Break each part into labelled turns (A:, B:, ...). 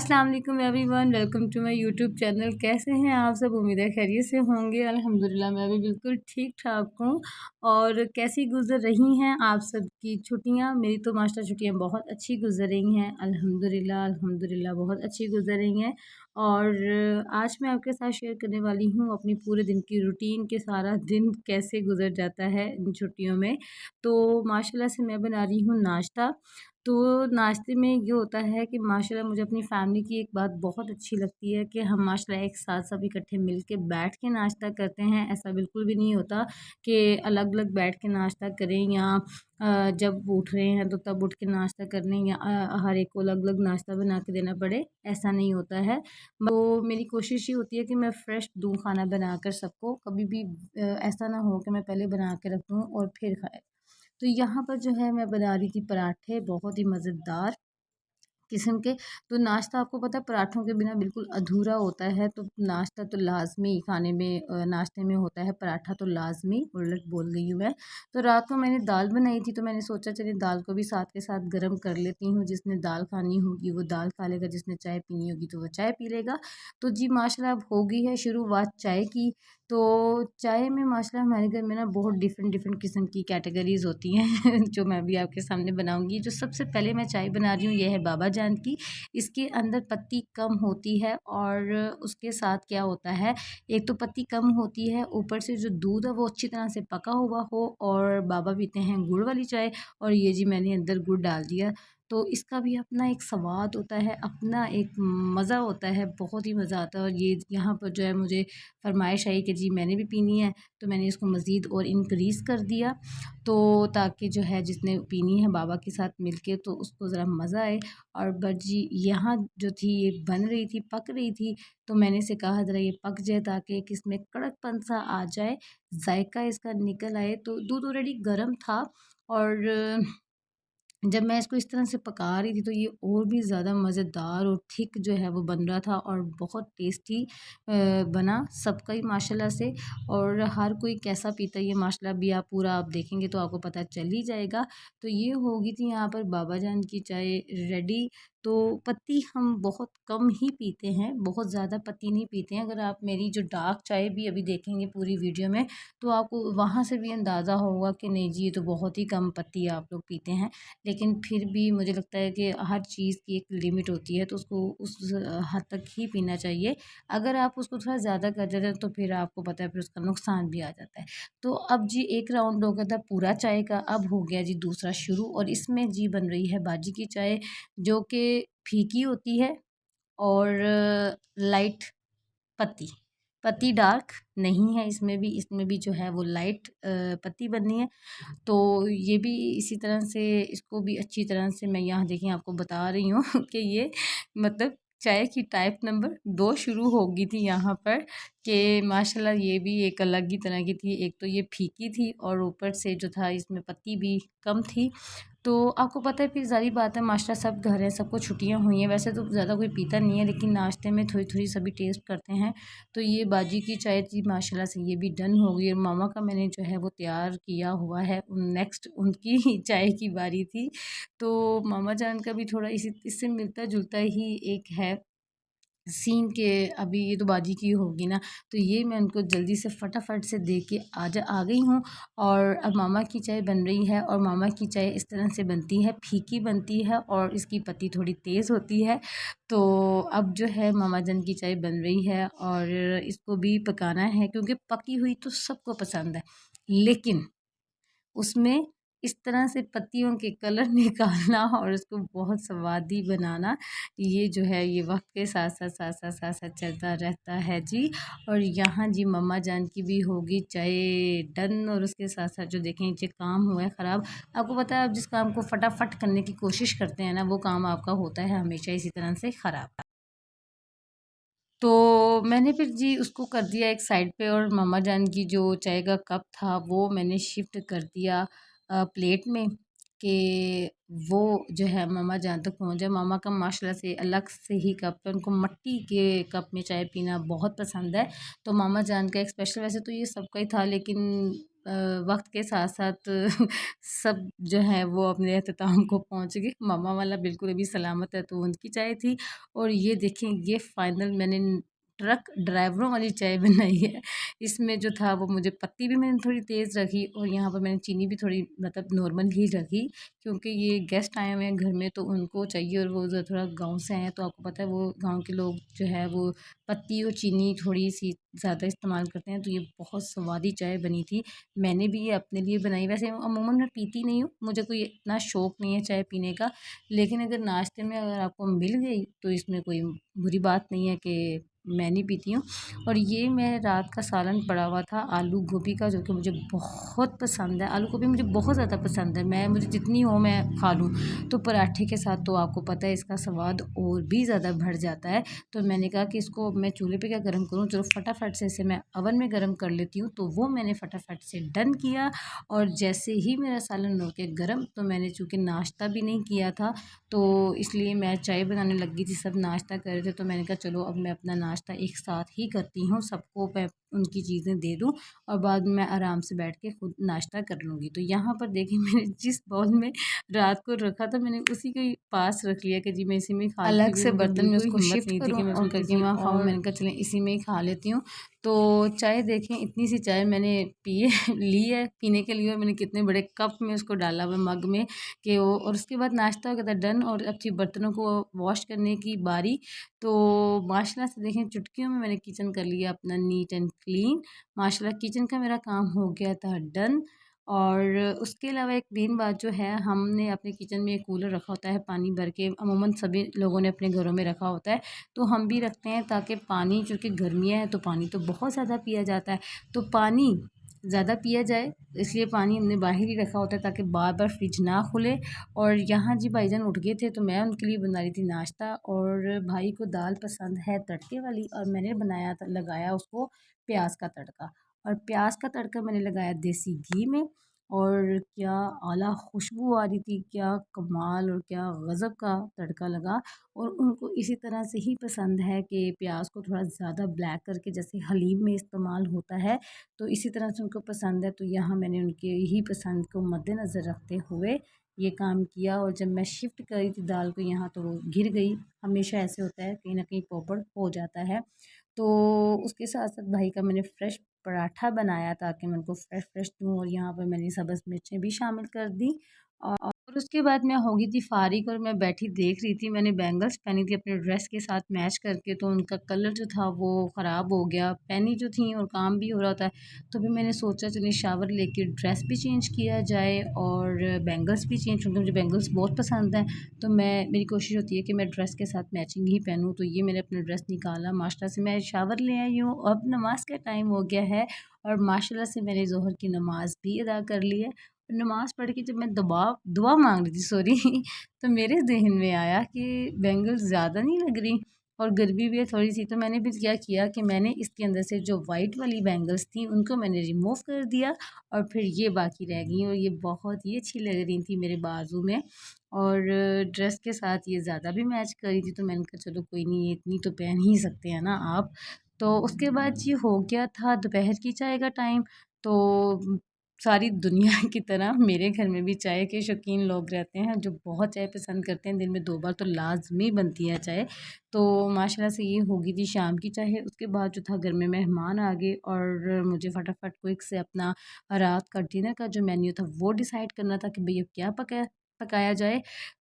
A: अस्सलाम वालेकुम everyone, welcome to my YouTube channel. कैसे हैं आप सब? उम्मीद है खैरियत से होंगे। अल्हम्दुलिल्लाह मैं भी बिल्कुल ठीक ठाक हूँ। और कैसी गुजर रही हैं आप सबकी छुट्टियाँ? मेरी तो माशाल्लाह छुट्टियाँ बहुत अच्छी गुजर रही हैं। अल्हम्दुलिल्लाह अल्हम्दुलिल्लाह बहुत अच्छी गुजर रही हैं। और आज मैं आपके साथ शेयर करने वाली हूँ अपनी पूरे दिन की रूटीन के सारा दिन कैसे गुजर जाता है इन छुट्टियों में। तो माशाल्लाह से मैं बना रही हूँ नाश्ता। तो नाश्ते में ये होता है कि माशाल्लाह मुझे अपनी फ़ैमिली की एक बात बहुत अच्छी लगती है कि हम माशाल्लाह एक साथ सब इकट्ठे मिल के बैठ के नाश्ता करते हैं। ऐसा बिल्कुल भी नहीं होता कि अलग-अलग बैठ के नाश्ता करें या जब उठ रहे हैं तो तब उठ के नाश्ता कर लें या हर एक को अलग-अलग नाश्ता बना के देना पड़े, ऐसा नहीं होता है। तो मेरी कोशिश ये होती है कि मैं फ़्रेश दूँ खाना बनाकर सबको, कभी भी ऐसा ना हो कि मैं पहले बना के रख दूँ और फिर खाएँ। तो यहाँ पर जो है मैं बना रही थी पराठे, बहुत ही मज़ेदार किस्म के। तो नाश्ता आपको पता है पराठों के बिना बिल्कुल अधूरा होता है, तो नाश्ता तो लाज़मी खाने में नाश्ते में होता है, पराठा तो लाज़मी। उलट बोल गई हूँ मैं। तो रात को मैंने दाल बनाई थी, तो मैंने सोचा चलिए दाल को भी साथ के साथ गरम कर लेती हूँ। जिसने दाल खानी होगी वो दाल खा लेगा, जिसने चाय पीनी होगी तो वो चाय पी लेगा। तो जी माशाल्लाह अब हो गई है शुरुआत चाय की। तो चाय में माशाल्लाह हमारे घर में ना बहुत डिफ़रेंट डिफ़रेंट किस्म की कैटेगरीज़ होती हैं जो मैं भी आपके सामने बनाऊँगी। जो सबसे पहले मैं चाय बना रही हूँ ये है बाबा जान की। इसके अंदर पत्ती कम होती है और उसके साथ क्या होता है, एक तो पत्ती कम होती है, ऊपर से जो दूध है वो अच्छी तरह से पका हुआ हो। और बाबा पीते हैं गुड़ वाली चाय। और ये जी मैंने अंदर गुड़ डाल दिया। तो इसका भी अपना एक स्वाद होता है, अपना एक मज़ा होता है, बहुत ही मज़ा आता है। और ये यहाँ पर जो है मुझे फ़रमाइश आई कि जी मैंने भी पीनी है, तो मैंने इसको मज़ीद और इंक्रीज़ कर दिया। तो ताकि जो है जिसने पीनी है बाबा के साथ मिलके तो उसको ज़रा मज़ा आए। और बट जी यहाँ जो थी ये बन रही थी, पक रही थी। तो मैंने इसे कहा ज़रा ये पक जाए ताकि एक इसमें कड़कपन सा आ जाए, जायका इसका निकल आए। तो दूध ऑलरेडी गर्म था। और जब मैं इसको इस तरह से पका रही थी तो ये और भी ज़्यादा मज़ेदार और थिक जो है वो बन रहा था और बहुत टेस्टी बना सबका ही माशाल्लाह से। और हर कोई कैसा पीता है ये माशाल्लाह भी आप पूरा आप देखेंगे तो आपको पता चल ही जाएगा। तो ये हो गई थी यहाँ पर बाबा जान की चाय रेडी। तो पत्ती हम बहुत कम ही पीते हैं, बहुत ज़्यादा पत्ती नहीं पीते हैं। अगर आप मेरी जो डार्क चाय भी अभी देखेंगे पूरी वीडियो में तो आपको वहाँ से भी अंदाज़ा होगा कि नहीं जी ये तो बहुत ही कम पत्ती आप लोग पीते हैं। लेकिन फिर भी मुझे लगता है कि हर चीज़ की एक लिमिट होती है, तो उसको उस हद तक ही पीना चाहिए। अगर आप उसको थोड़ा ज़्यादा कर देते हैं तो फिर आपको पता है फिर उसका नुकसान भी आ जाता है। तो अब जी एक राउंड हो गया था पूरा चाय का, अब हो गया जी दूसरा शुरू। और इसमें जी बन रही है बाजी की चाय, जो कि फीकी होती है और लाइट पत्ती, पत्ती डार्क नहीं है इसमें भी, इसमें भी जो है वो लाइट पत्ती बननी है। तो ये भी इसी तरह से इसको भी अच्छी तरह से मैं यहाँ देखिए आपको बता रही हूँ कि ये मतलब चाय की टाइप नंबर 2 शुरू हो गई थी यहाँ पर कि माशाल्लाह ये भी एक अलग ही तरह की थी। एक तो ये फीकी थी और ऊपर से जो था इसमें पत्ती भी कम थी। तो आपको पता है फिर ज़ाहिर बात है माशाल्लाह सब घर हैं, सबको छुट्टियाँ हुई हैं। वैसे तो ज़्यादा कोई पीता नहीं है लेकिन नाश्ते में थोड़ी-थोड़ी सभी टेस्ट करते हैं। तो ये बाजी की चाय थी माशाल्लाह से ये भी डन हो गई। और मामा का मैंने जो है वो तैयार किया हुआ है, नेक्स्ट उनकी ही चाय की बारी थी। तो मामा जान का भी थोड़ा इसी इससे मिलता-जुलता ही एक है सीन के, अभी ये तो बाजी की होगी ना। तो ये मैं उनको जल्दी से फटाफट से दे के आ गई हूँ। और अब मामा की चाय बन रही है और मामा की चाय इस तरह से बनती है, फीकी बनती है और इसकी पत्ती थोड़ी तेज़ होती है। तो अब जो है मामा जान की चाय बन रही है और इसको भी पकाना है क्योंकि पकी हुई तो सबको पसंद है, लेकिन उसमें इस तरह से पत्तियों के कलर निकालना और उसको बहुत स्वादी बनाना, ये जो है ये वक्त के साथ साथ साथ साथ साथ साथ चलता रहता है जी। और यहाँ जी मम्मा जान की भी होगी चाय डन और उसके साथ साथ जो देखें नीचे काम हुआ है ख़राब। आपको पता है आप जिस काम को फटाफट करने की कोशिश करते हैं ना वो काम आपका होता है हमेशा इसी तरह से ख़राब। तो मैंने फिर जी उसको कर दिया एक साइड पे और मामा जान की जो चाय का कप था वो मैंने शिफ्ट कर दिया प्लेट में कि वो जो है मामा जान तक पहुंच जाए। मामा का माशाल्लाह से अलग से ही कप है, उनको मिट्टी के कप में चाय पीना बहुत पसंद है। तो मामा जान का एक स्पेशल, वैसे तो ये सबका ही था लेकिन वक्त के साथ साथ सब जो है वो अपने अख्ताम को पहुंच गए। मामा वाला बिल्कुल अभी सलामत है, तो उनकी चाय थी। और ये देखें, ये फाइनल मैंने ट्रक ड्राइवरों वाली चाय बनाई है। इसमें जो था वो मुझे पत्ती भी मैंने थोड़ी तेज़ रखी, और यहाँ पर मैंने चीनी भी थोड़ी मतलब नॉर्मल ही रखी, क्योंकि ये गेस्ट आए हुए हैं घर में तो उनको चाहिए, और वो थोड़ा गांव से हैं तो आपको पता है वो गांव के लोग जो है वो पत्ती और चीनी थोड़ी सी ज़्यादा इस्तेमाल करते हैं। तो ये बहुत स्वादी चाय बनी थी। मैंने भी ये अपने लिए बनाई। वैसे अमूमन मैं पीती नहीं हूँ, मुझे कोई इतना शौक नहीं है चाय पीने का, लेकिन अगर नाश्ते में अगर आपको मिल गई तो इसमें कोई बुरी बात नहीं है कि मैं नहीं पीती हूँ। और ये मैं रात का सालन पड़ा हुआ था आलू गोभी का, जो कि मुझे बहुत पसंद है। आलू गोभी मुझे बहुत ज़्यादा पसंद है, मुझे जितनी हो मैं खा लूँ। तो पराठे के साथ तो आपको पता है इसका स्वाद और भी ज़्यादा बढ़ जाता है। तो मैंने कहा कि इसको मैं चूल्हे पे क्या गर्म करूँ, चलो फटाफट से इसे मैं अवन में गर्म कर लेती हूँ। तो वो मैंने फटाफट से डन किया, और जैसे ही मेरा सालन हो के गर्म, तो मैंने चूँकि नाश्ता भी नहीं किया था तो इसलिए मैं चाय बनाने लगी थी। सब नाश्ता कर रहे थे, तो मैंने कहा चलो अब मैं अपना नाश्ता एक साथ ही करती हूँ, सबको मैं उनकी चीज़ें दे दूँ और बाद में मैं आराम से बैठ के खुद नाश्ता कर लूँगी। तो यहाँ पर देखिए मैंने जिस बाउल में रात को रखा था मैंने उसी के पास रख लिया कि जी मैं इसी में खा लेती हूँ। अलग से बर्तन में उसको शिफ्ट नहीं थी कि मैं उसको करके वहाँ खाऊँ, मैंने कहा चलें इसी में ही खा लेती हूँ। तो चाय देखें, इतनी सी चाय मैंने पी है ली है पीने के लिए, और मैंने कितने बड़े कप में उसको डाला हुआ मग में कि वो, और उसके बाद नाश्ता हो गया था डन, और अब थी बर्तनों को वॉश करने की बारी। तो माशाल्लाह से देखें चुटकियों में मैंने किचन कर लिया अपना नीट एंड क्लीन। माशाल्लाह किचन का मेरा काम हो गया था डन। और उसके अलावा एक मेन बात जो है, हमने अपने किचन में एक कूलर रखा होता है पानी भर के, अमूमन सभी लोगों ने अपने घरों में रखा होता है, तो हम भी रखते हैं ताकि पानी, चूँकि गर्मियाँ हैं तो पानी तो बहुत ज़्यादा पिया जाता है, तो पानी ज़्यादा पिया जाए इसलिए पानी हमने बाहर ही रखा होता है ताकि बार बार फ्रिज ना खुले। और यहाँ जी भाईजान उठ गए थे तो मैं उनके लिए बना रही थी नाश्ता, और भाई को दाल पसंद है तड़के वाली, और मैंने बनाया था, लगाया उसको प्याज का तड़का, और प्याज का तड़का मैंने लगाया देसी घी में, और क्या आला खुशबू आ रही थी, क्या कमाल और क्या गज़ब का तड़का लगा। और उनको इसी तरह से ही पसंद है कि प्याज को थोड़ा ज़्यादा ब्लैक करके, जैसे हलीम में इस्तेमाल होता है, तो इसी तरह से उनको पसंद है। तो यहाँ मैंने उनके ही पसंद को मद्देनज़र रखते हुए ये काम किया, और जब मैं शिफ्ट करी थी दाल को यहाँ तो वो गिर गई। हमेशा ऐसे होता है, कहीं ना कहीं पॉपड़ हो जाता है। तो उसके साथ साथ भाई का मैंने फ्रेश पराठा बनाया ताकि मैं उनको फ्रेश फ्रेश दूँ, और यहाँ पर मैंने सब्ज़ मिर्चें भी शामिल कर दी। और उसके बाद मैं हो गई थी फ़ारिग, और मैं बैठी देख रही थी, मैंने बैंगल्स पहनी थी अपने ड्रेस के साथ मैच करके, तो उनका कलर जो था वो ख़राब हो गया, पहनी जो थी और काम भी हो रहा था। तो फिर मैंने सोचा चलिए शावर लेके ड्रेस भी चेंज किया जाए और बैंगल्स भी चेंज, क्योंकि मुझे बैंगल्स बहुत पसंद हैं। तो मेरी कोशिश होती है कि मैं ड्रेस के साथ मैचिंग ही पहनूँ। तो ये मैंने अपना ड्रेस निकाला, माशाल्लाह से मैं शावर ले आई हूँ, अब नमाज का टाइम हो गया है, और माशाल्लाह से मैंने ज़ोहर की नमाज़ भी अदा कर ली है। नमाज़ पढ़ के जब मैं दुआ मांग रही थी, सॉरी तो मेरे ज़हन में आया कि बैंगल्स ज़्यादा नहीं लग रही, और गर्मी भी है थोड़ी सी, तो मैंने भी क्या किया कि मैंने इसके अंदर से जो वाइट वाली बैंगल्स थी उनको मैंने रिमूव कर दिया, और फिर ये बाकी रह गई, और ये बहुत ही अच्छी लग रही थी मेरे बाजू में, और ड्रेस के साथ ये ज़्यादा भी मैच कर रही थी। तो मैंने कहा चलो कोई नहीं, ये इतनी तो पहन ही सकते हैं ना आप। तो उसके बाद ये हो गया था दोपहर की चाय का टाइम। तो सारी दुनिया की तरह मेरे घर में भी चाय के शौकीन लोग रहते हैं जो बहुत चाय पसंद करते हैं, दिन में 2 बार तो लाज़मी बनती है चाय। तो माशाल्लाह से ये हो गई थी शाम की चाय। उसके बाद जो था घर में मेहमान आ गए, और मुझे फटाफट क्विक से अपना रात का डिनर का जो मेन्यू था वो डिसाइड करना था कि भई अब क्या पकाया जाए।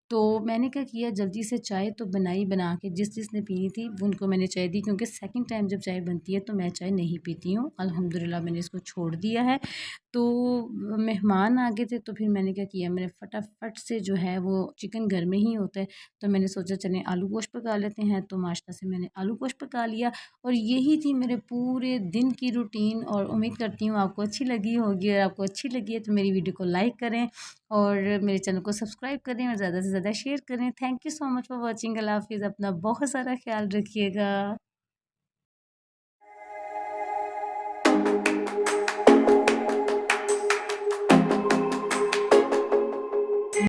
A: तो मैंने क्या किया, जल्दी से चाय तो बनाई, बना के जिसने पीनी थी उनको मैंने चाय दी, क्योंकि सेकंड टाइम जब चाय बनती है तो मैं चाय नहीं पीती हूँ। अल्हम्दुलिल्लाह मैंने इसको छोड़ दिया है। तो मेहमान आ गए थे, तो फिर मैंने क्या किया, मैंने फटाफट से जो है वो चिकन घर में ही होता है, तो मैंने सोचा चलें आलू गोश्त पका लेते हैं। तो माशाल्लाह से मैंने आलू गोश्त पका लिया, और यही थी मेरे पूरे दिन की रूटीन। और उम्मीद करती हूँ आपको अच्छी लगी होगी, और आपको अच्छी लगी है तो मेरी वीडियो को लाइक करें और मेरे चैनल को सब्सक्राइब करें और ज़्यादा से ज़्यादा शेयर करें। Thank you so much for watching. अल्लाह हाफ़िज़। अपना बहुत सारा ख्याल रखिएगा।